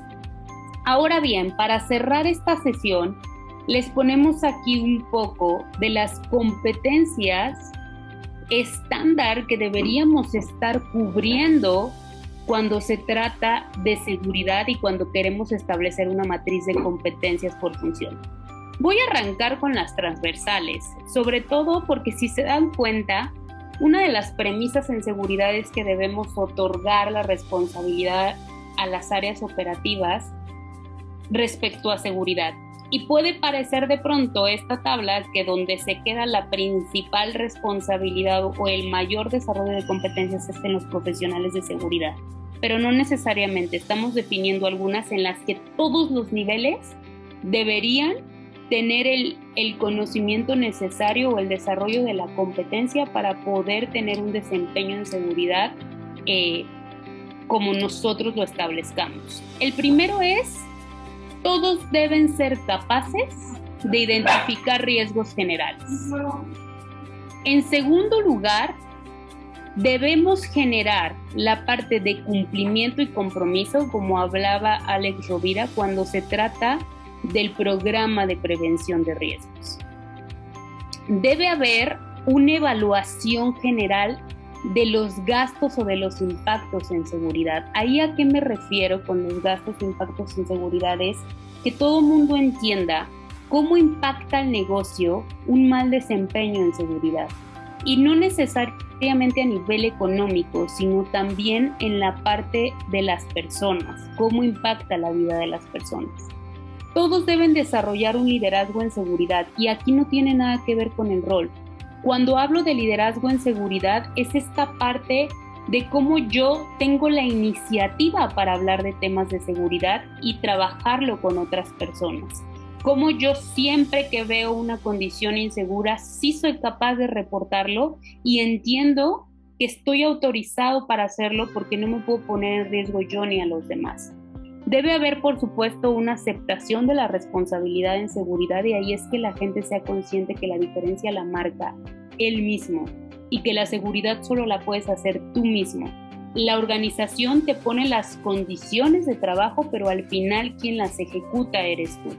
Speaker 2: Ahora bien, para cerrar esta sesión, les ponemos aquí un poco de las competencias estándar que deberíamos estar cubriendo cuando se trata de seguridad y cuando queremos establecer una matriz de competencias por función. Voy a arrancar con las transversales, sobre todo porque si se dan cuenta, una de las premisas en seguridad es que debemos otorgar la responsabilidad a las áreas operativas respecto a seguridad. Y puede parecer de pronto esta tabla que donde se queda la principal responsabilidad o el mayor desarrollo de competencias es en los profesionales de seguridad, pero no necesariamente. Estamos definiendo algunas en las que todos los niveles deberían tener el conocimiento necesario o el desarrollo de la competencia para poder tener un desempeño en seguridad como nosotros lo establezcamos. El primero es: todos deben ser capaces de identificar riesgos generales. En segundo lugar, debemos generar la parte de cumplimiento y compromiso, como hablaba Alex Rovira, cuando se trata del programa de prevención de riesgos. Debe haber una evaluación general de los gastos o de los impactos en seguridad. ¿Ahí a qué me refiero con los gastos e impactos en seguridad? Es que todo mundo entienda cómo impacta al negocio un mal desempeño en seguridad. Y no necesariamente a nivel económico, sino también en la parte de las personas, cómo impacta la vida de las personas. Todos deben desarrollar un liderazgo en seguridad y aquí no tiene nada que ver con el rol. Cuando hablo de liderazgo en seguridad es esta parte de cómo yo tengo la iniciativa para hablar de temas de seguridad y trabajarlo con otras personas. Cómo yo siempre que veo una condición insegura, sí soy capaz de reportarlo y entiendo que estoy autorizado para hacerlo porque no me puedo poner en riesgo yo ni a los demás. Debe haber, por supuesto, una aceptación de la responsabilidad en seguridad y ahí es que la gente sea consciente que la diferencia la marca él mismo y que la seguridad solo la puedes hacer tú mismo. La organización te pone las condiciones de trabajo, pero al final quien las ejecuta eres tú.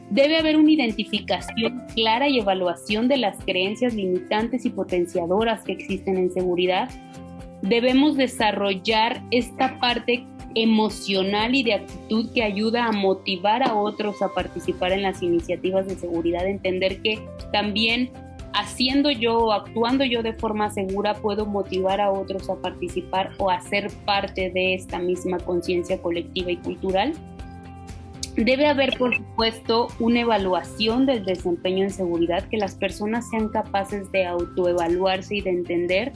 Speaker 2: Debe haber una identificación clara y evaluación de las creencias limitantes y potenciadoras que existen en seguridad. Debemos desarrollar esta parte emocional y de actitud que ayuda a motivar a otros a participar en las iniciativas de seguridad, entender que también haciendo yo o actuando yo de forma segura puedo motivar a otros a participar o a ser parte de esta misma conciencia colectiva y cultural. Debe haber, por supuesto, una evaluación del desempeño en seguridad, que las personas sean capaces de autoevaluarse y de entender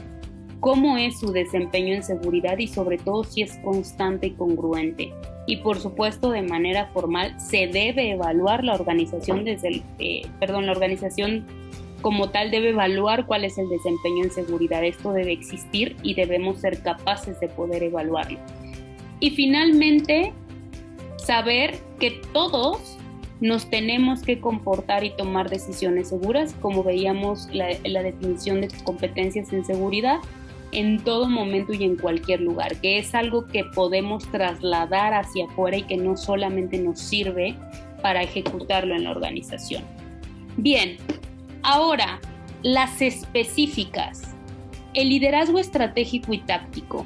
Speaker 2: cómo es su desempeño en seguridad y sobre todo si es constante y congruente. Y por supuesto, de manera formal, se debe evaluar la organización la organización como tal debe evaluar cuál es el desempeño en seguridad. Esto debe existir y debemos ser capaces de poder evaluarlo. Y finalmente, saber que todos nos tenemos que comportar y tomar decisiones seguras, como veíamos la definición de competencias en seguridad, en todo momento y en cualquier lugar, que es algo que podemos trasladar hacia afuera y que no solamente nos sirve para ejecutarlo en la organización. Bien, ahora, las específicas. El liderazgo estratégico y táctico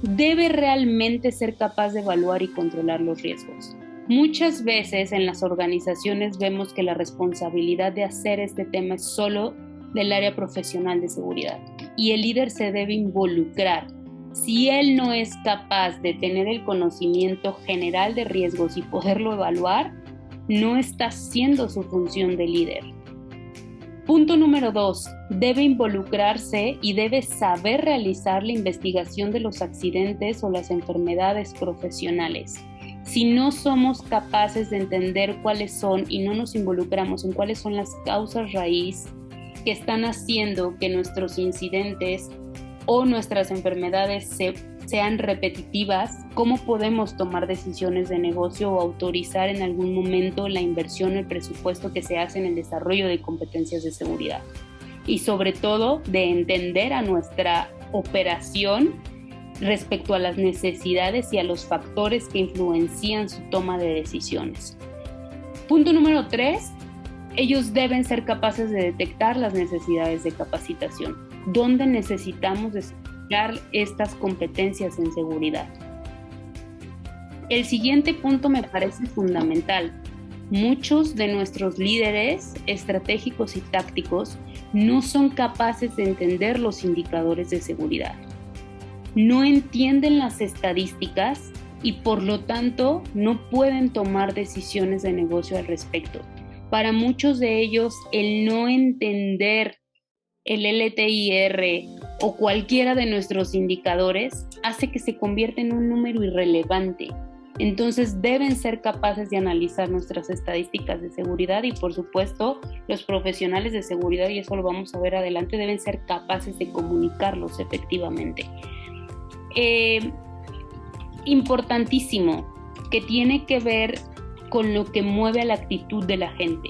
Speaker 2: debe realmente ser capaz de evaluar y controlar los riesgos. Muchas veces en las organizaciones vemos que la responsabilidad de hacer este tema es solo del área profesional de seguridad y el líder se debe involucrar. Si él no es capaz de tener el conocimiento general de riesgos y poderlo evaluar, no está haciendo su función de líder. Punto número 2, debe involucrarse y debe saber realizar la investigación de los accidentes o las enfermedades profesionales. Si no somos capaces de entender cuáles son y no nos involucramos en cuáles son las causas raíz que están haciendo que nuestros incidentes o nuestras enfermedades sean repetitivas, ¿cómo podemos tomar decisiones de negocio o autorizar en algún momento la inversión o el presupuesto que se hace en el desarrollo de competencias de seguridad? Y sobre todo de entender a nuestra operación respecto a las necesidades y a los factores que influencian su toma de decisiones. Punto número 3, ellos deben ser capaces de detectar las necesidades de capacitación. ¿Dónde necesitamos desarrollar estas competencias en seguridad? El siguiente punto me parece fundamental. Muchos de nuestros líderes estratégicos y tácticos no son capaces de entender los indicadores de seguridad. No entienden las estadísticas y por lo tanto no pueden tomar decisiones de negocio al respecto. Para muchos de ellos, el no entender el LTIR o cualquiera de nuestros indicadores hace que se convierta en un número irrelevante. Entonces deben ser capaces de analizar nuestras estadísticas de seguridad y por supuesto los profesionales de seguridad, y eso lo vamos a ver adelante, deben ser capaces de comunicarlos efectivamente. Importantísimo, que tiene que ver con lo que mueve a la actitud de la gente.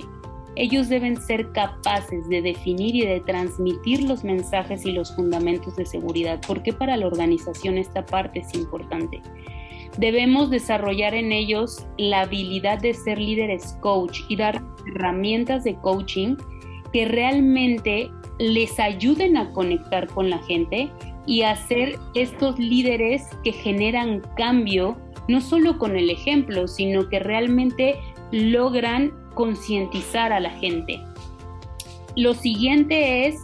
Speaker 2: Ellos deben ser capaces de definir y de transmitir los mensajes y los fundamentos de seguridad. ¿Por qué para la organización esta parte es importante? Debemos desarrollar en ellos la habilidad de ser líderes coach y dar herramientas de coaching que realmente les ayuden a conectar con la gente y a ser estos líderes que generan cambio, no solo con el ejemplo, sino que realmente logran concientizar a la gente. Lo siguiente es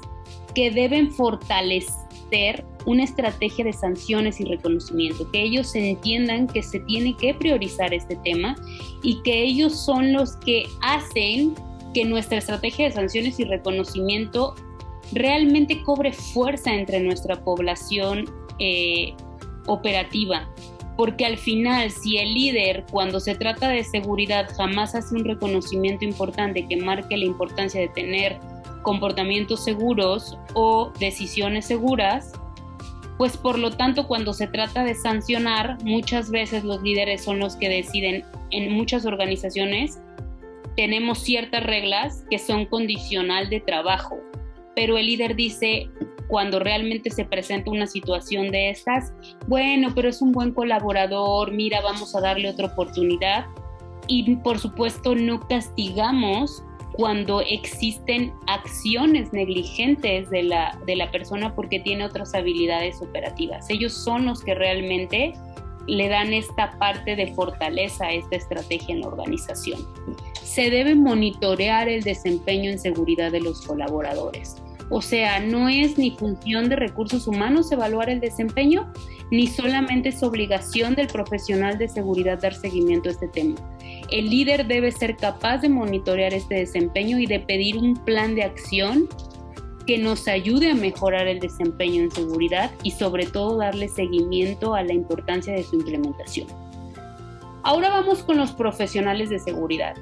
Speaker 2: que deben fortalecer una estrategia de sanciones y reconocimiento, que ellos entiendan que se tiene que priorizar este tema y que ellos son los que hacen que nuestra estrategia de sanciones y reconocimiento realmente cobre fuerza entre nuestra población operativa. Porque al final, si el líder, cuando se trata de seguridad, jamás hace un reconocimiento importante que marque la importancia de tener comportamientos seguros o decisiones seguras, pues por lo tanto, cuando se trata de sancionar, muchas veces los líderes son los que deciden. En muchas organizaciones tenemos ciertas reglas que son condicional de trabajo, pero el líder dice, cuando realmente se presenta una situación de estas, bueno, pero es un buen colaborador, mira, vamos a darle otra oportunidad. Y por supuesto no castigamos cuando existen acciones negligentes de la persona porque tiene otras habilidades operativas. Ellos son los que realmente le dan esta parte de fortaleza a esta estrategia en la organización. Se debe monitorear el desempeño en seguridad de los colaboradores. O sea, no es ni función de recursos humanos evaluar el desempeño, ni solamente es obligación del profesional de seguridad dar seguimiento a este tema. El líder debe ser capaz de monitorear este desempeño y de pedir un plan de acción que nos ayude a mejorar el desempeño en seguridad y sobre todo darle seguimiento a la importancia de su implementación. Ahora vamos con los profesionales de seguridad.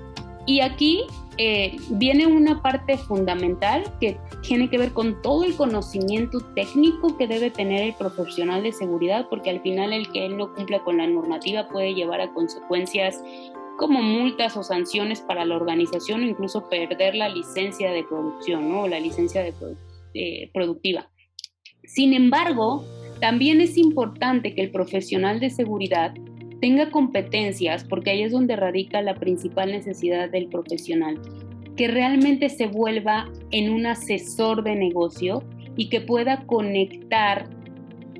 Speaker 2: Y aquí viene una parte fundamental que tiene que ver con todo el conocimiento técnico que debe tener el profesional de seguridad, porque al final el que él no cumpla con la normativa puede llevar a consecuencias como multas o sanciones para la organización o incluso perder la licencia de producción, ¿no? O la licencia productiva. Sin embargo, también es importante que el profesional de seguridad tenga competencias, porque ahí es donde radica la principal necesidad del profesional, que realmente se vuelva en un asesor de negocio y que pueda conectar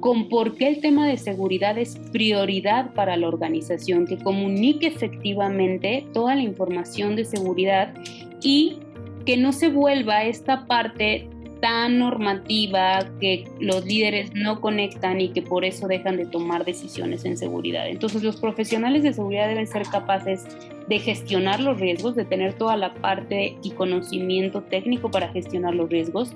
Speaker 2: con por qué el tema de seguridad es prioridad para la organización, que comunique efectivamente toda la información de seguridad y que no se vuelva esta parte tan normativa que los líderes no conectan y que por eso dejan de tomar decisiones en seguridad. Entonces los profesionales de seguridad deben ser capaces de gestionar los riesgos, de tener toda la parte y conocimiento técnico para gestionar los riesgos.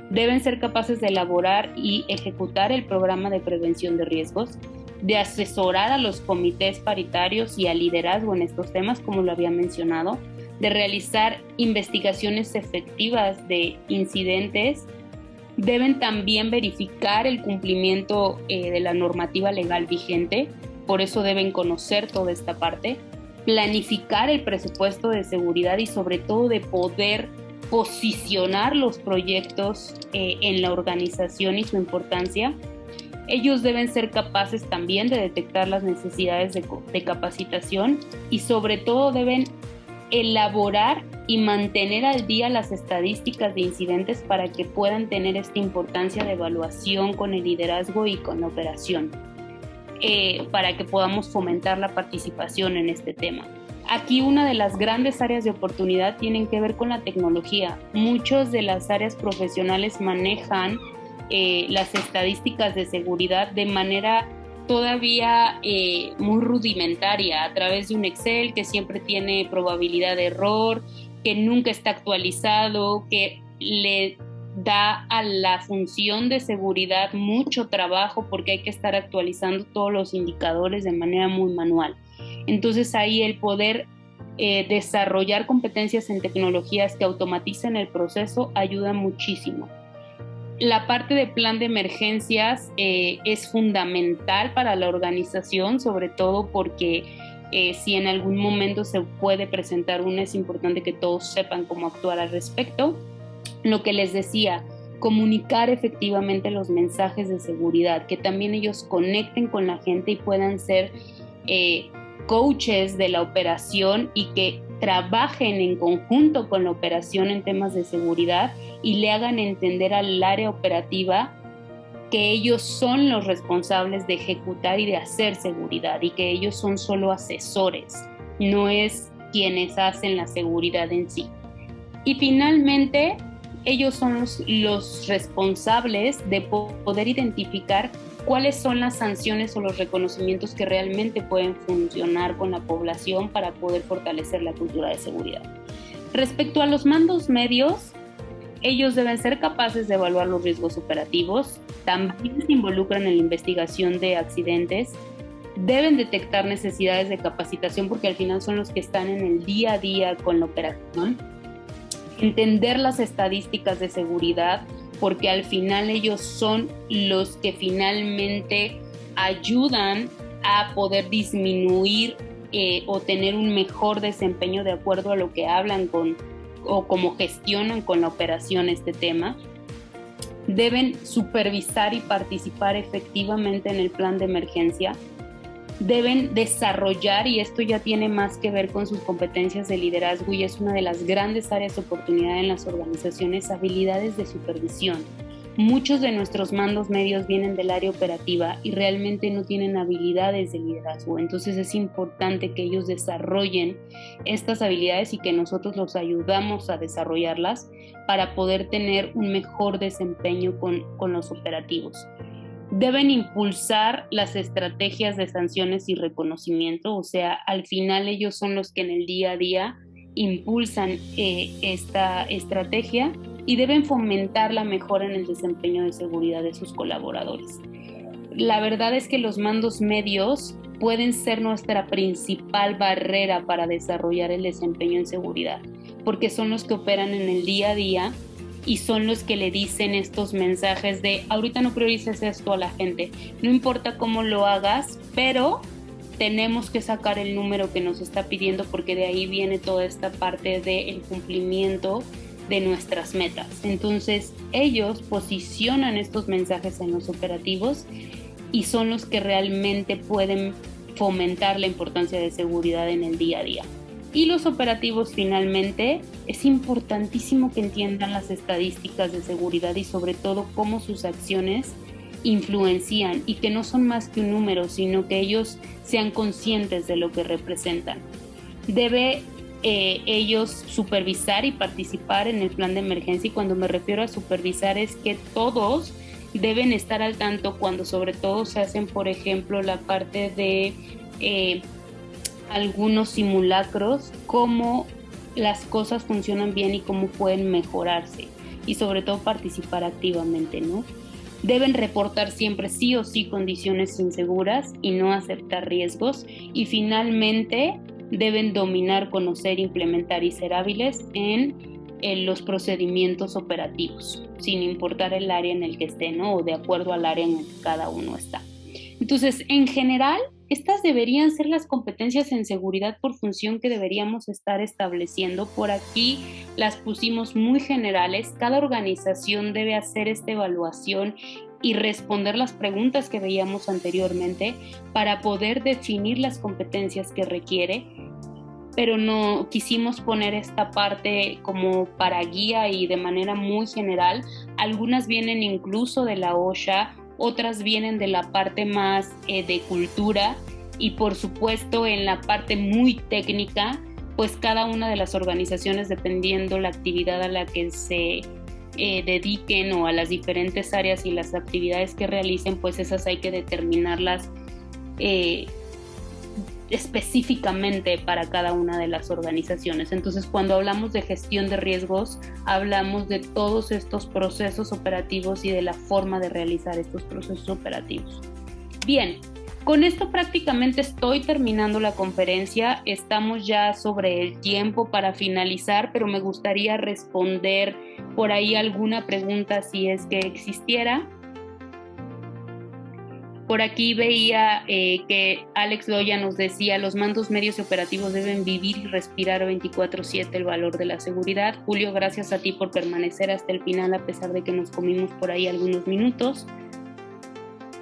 Speaker 2: Deben ser capaces de elaborar y ejecutar el programa de prevención de riesgos, de asesorar a los comités paritarios y al liderazgo en estos temas, como lo había mencionado, de realizar investigaciones efectivas de incidentes. Deben también verificar el cumplimiento de la normativa legal vigente, por eso deben conocer toda esta parte, planificar el presupuesto de seguridad y sobre todo de poder posicionar los proyectos en la organización y su importancia. Ellos deben ser capaces también de detectar las necesidades de capacitación y sobre todo deben elaborar y mantener al día las estadísticas de incidentes para que puedan tener esta importancia de evaluación con el liderazgo y con la operación, para que podamos fomentar la participación en este tema. Aquí una de las grandes áreas de oportunidad tienen que ver con la tecnología. Muchas de las áreas profesionales manejan las estadísticas de seguridad de manera todavía muy rudimentaria, a través de un Excel que siempre tiene probabilidad de error, que nunca está actualizado, que le da a la función de seguridad mucho trabajo porque hay que estar actualizando todos los indicadores de manera muy manual. Entonces ahí el poder desarrollar competencias en tecnologías que automaticen el proceso ayuda muchísimo. La parte de plan de emergencias es fundamental para la organización, sobre todo porque si en algún momento se puede presentar una, es importante que todos sepan cómo actuar al respecto. Lo que les decía, comunicar efectivamente los mensajes de seguridad, que también ellos conecten con la gente y puedan ser coaches de la operación y que trabajen en conjunto con la operación en temas de seguridad y le hagan entender al área operativa que ellos son los responsables de ejecutar y de hacer seguridad y que ellos son solo asesores, no es quienes hacen la seguridad en sí. Y finalmente, ellos son los responsables de poder identificar cuáles son las sanciones o los reconocimientos que realmente pueden funcionar con la población para poder fortalecer la cultura de seguridad. Respecto a los mandos medios, ellos deben ser capaces de evaluar los riesgos operativos, también se involucran en la investigación de accidentes, deben detectar necesidades de capacitación porque al final son los que están en el día a día con la operación, entender las estadísticas de seguridad porque al final ellos son los que finalmente ayudan a poder disminuir o tener un mejor desempeño de acuerdo a lo que hablan o cómo gestionan con la operación este tema. Deben supervisar y participar efectivamente en el plan de emergencia. Deben desarrollar, y esto ya tiene más que ver con sus competencias de liderazgo y es una de las grandes áreas de oportunidad en las organizaciones, habilidades de supervisión. Muchos de nuestros mandos medios vienen del área operativa y realmente no tienen habilidades de liderazgo, entonces es importante que ellos desarrollen estas habilidades y que nosotros los ayudamos a desarrollarlas para poder tener un mejor desempeño con los operativos. Deben impulsar las estrategias de sanciones y reconocimiento, o sea, al final ellos son los que en el día a día impulsan esta estrategia y deben fomentar la mejora en el desempeño de seguridad de sus colaboradores. La verdad es que los mandos medios pueden ser nuestra principal barrera para desarrollar el desempeño en seguridad, porque son los que operan en el día a día y son los que le dicen estos mensajes de ahorita no priorices esto a la gente, no importa cómo lo hagas, pero tenemos que sacar el número que nos está pidiendo porque de ahí viene toda esta parte del cumplimiento de nuestras metas. Entonces ellos posicionan estos mensajes en los operativos y son los que realmente pueden fomentar la importancia de seguridad en el día a día. Y los operativos finalmente, es importantísimo que entiendan las estadísticas de seguridad y sobre todo cómo sus acciones influencian y que no son más que un número, sino que ellos sean conscientes de lo que representan. Debe ellos supervisar y participar en el plan de emergencia, y cuando me refiero a supervisar es que todos deben estar al tanto cuando sobre todo se hacen, por ejemplo, la parte de algunos simulacros, cómo las cosas funcionan bien y cómo pueden mejorarse, y sobre todo participar activamente, ¿no? Deben reportar siempre sí o sí condiciones inseguras y no aceptar riesgos, y finalmente deben dominar, conocer, implementar y ser hábiles en los procedimientos operativos, sin importar el área en el que estén, ¿no? O de acuerdo al área en el que cada uno está. Entonces, en general, estas deberían ser las competencias en seguridad por función que deberíamos estar estableciendo. Por aquí las pusimos muy generales. Cada organización debe hacer esta evaluación y responder las preguntas que veíamos anteriormente para poder definir las competencias que requiere, pero no quisimos poner esta parte como para guía y de manera muy general. Algunas vienen incluso de la OSHA, otras vienen de la parte más de cultura, y por supuesto en la parte muy técnica, pues cada una de las organizaciones, dependiendo la actividad a la que se dediquen o a las diferentes áreas y las actividades que realicen, pues esas hay que determinarlas específicamente para cada una de las organizaciones. Entonces, cuando hablamos de gestión de riesgos, hablamos de todos estos procesos operativos y de la forma de realizar estos procesos operativos. Bien, con esto prácticamente estoy terminando la conferencia. Estamos ya sobre el tiempo para finalizar, pero me gustaría responder por ahí alguna pregunta si es que existiera. Por aquí veía que Alex Loya nos decía: los mandos medios y operativos deben vivir y respirar 24/7 el valor de la seguridad. Julio, gracias a ti por permanecer hasta el final a pesar de que nos comimos por ahí algunos minutos.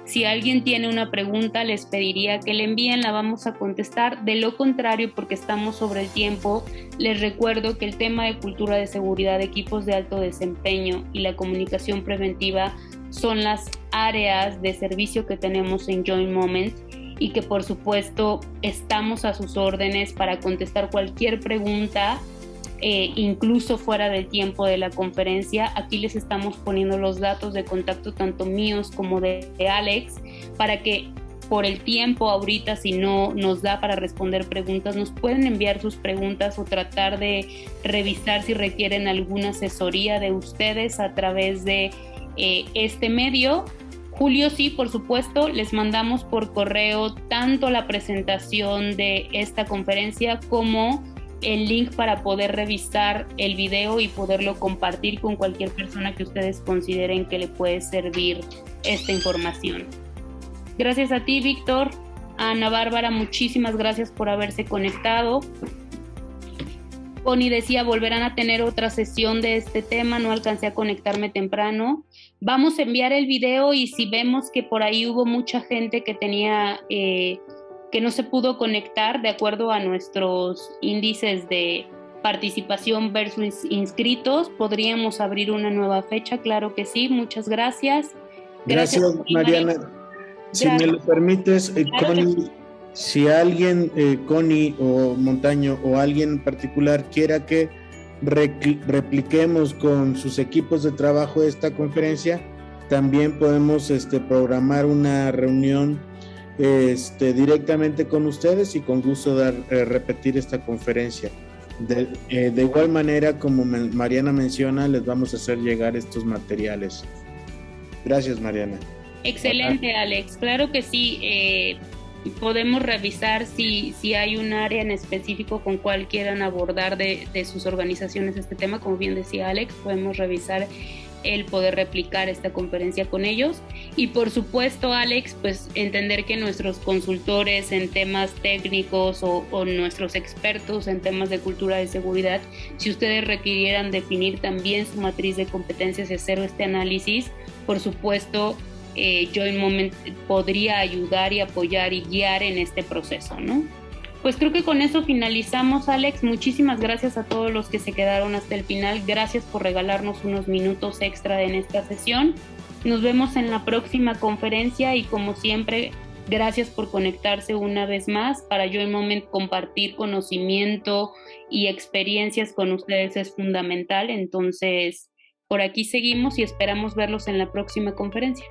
Speaker 2: Si alguien tiene una pregunta, les pediría que le envíen, la vamos a contestar. De lo contrario, porque estamos sobre el tiempo, les recuerdo que el tema de cultura de seguridad, equipos de alto desempeño y la comunicación preventiva son las áreas de servicio que tenemos en Joint Moment, y que por supuesto estamos a sus órdenes para contestar cualquier pregunta incluso fuera del tiempo de la conferencia. Aquí les estamos poniendo los datos de contacto tanto míos como de Alex, para que por el tiempo ahorita, si no nos da para responder preguntas, nos pueden enviar sus preguntas o tratar de revisar si requieren alguna asesoría de ustedes a través de este medio. Julio, sí, por supuesto, les mandamos por correo tanto la presentación de esta conferencia como el link para poder revisar el video y poderlo compartir con cualquier persona que ustedes consideren que le puede servir esta información. Gracias a ti, Víctor. A Ana Bárbara, muchísimas gracias por haberse conectado. Connie decía, volverán a tener otra sesión de este tema, no alcancé a conectarme temprano. Vamos a enviar el video y si vemos que por ahí hubo mucha gente que tenía, que no se pudo conectar de acuerdo a nuestros índices de participación versus inscritos, podríamos abrir una nueva fecha, claro que sí, muchas gracias.
Speaker 1: Gracias, Mariana. Si me lo permites,
Speaker 2: Claro
Speaker 1: Connie, si alguien, Connie o Montaño o alguien en particular quiera que repliquemos con sus equipos de trabajo esta conferencia, también podemos programar una reunión directamente con ustedes y con gusto repetir esta conferencia. De igual manera, como Mariana menciona, les vamos a hacer llegar estos materiales. Gracias, Mariana.
Speaker 2: Excelente, Alex. Claro que sí. Podemos revisar si hay un área en específico con cual quieran abordar de sus organizaciones este tema. Como bien decía Alex, podemos revisar el poder replicar esta conferencia con ellos. Y por supuesto, Alex, pues entender que nuestros consultores en temas técnicos o nuestros expertos en temas de cultura de seguridad, si ustedes requirieran definir también su matriz de competencias y hacer este análisis, por supuesto, yo en momento podría ayudar y apoyar y guiar en este proceso, ¿no? Pues creo que con eso finalizamos, Alex. Muchísimas gracias a todos los que se quedaron hasta el final. Gracias por regalarnos unos minutos extra en esta sesión. Nos vemos en la próxima conferencia y como siempre, gracias por conectarse una vez más. Para yo en momento compartir conocimiento y experiencias con ustedes es fundamental. Entonces, por aquí seguimos y esperamos verlos en la próxima conferencia.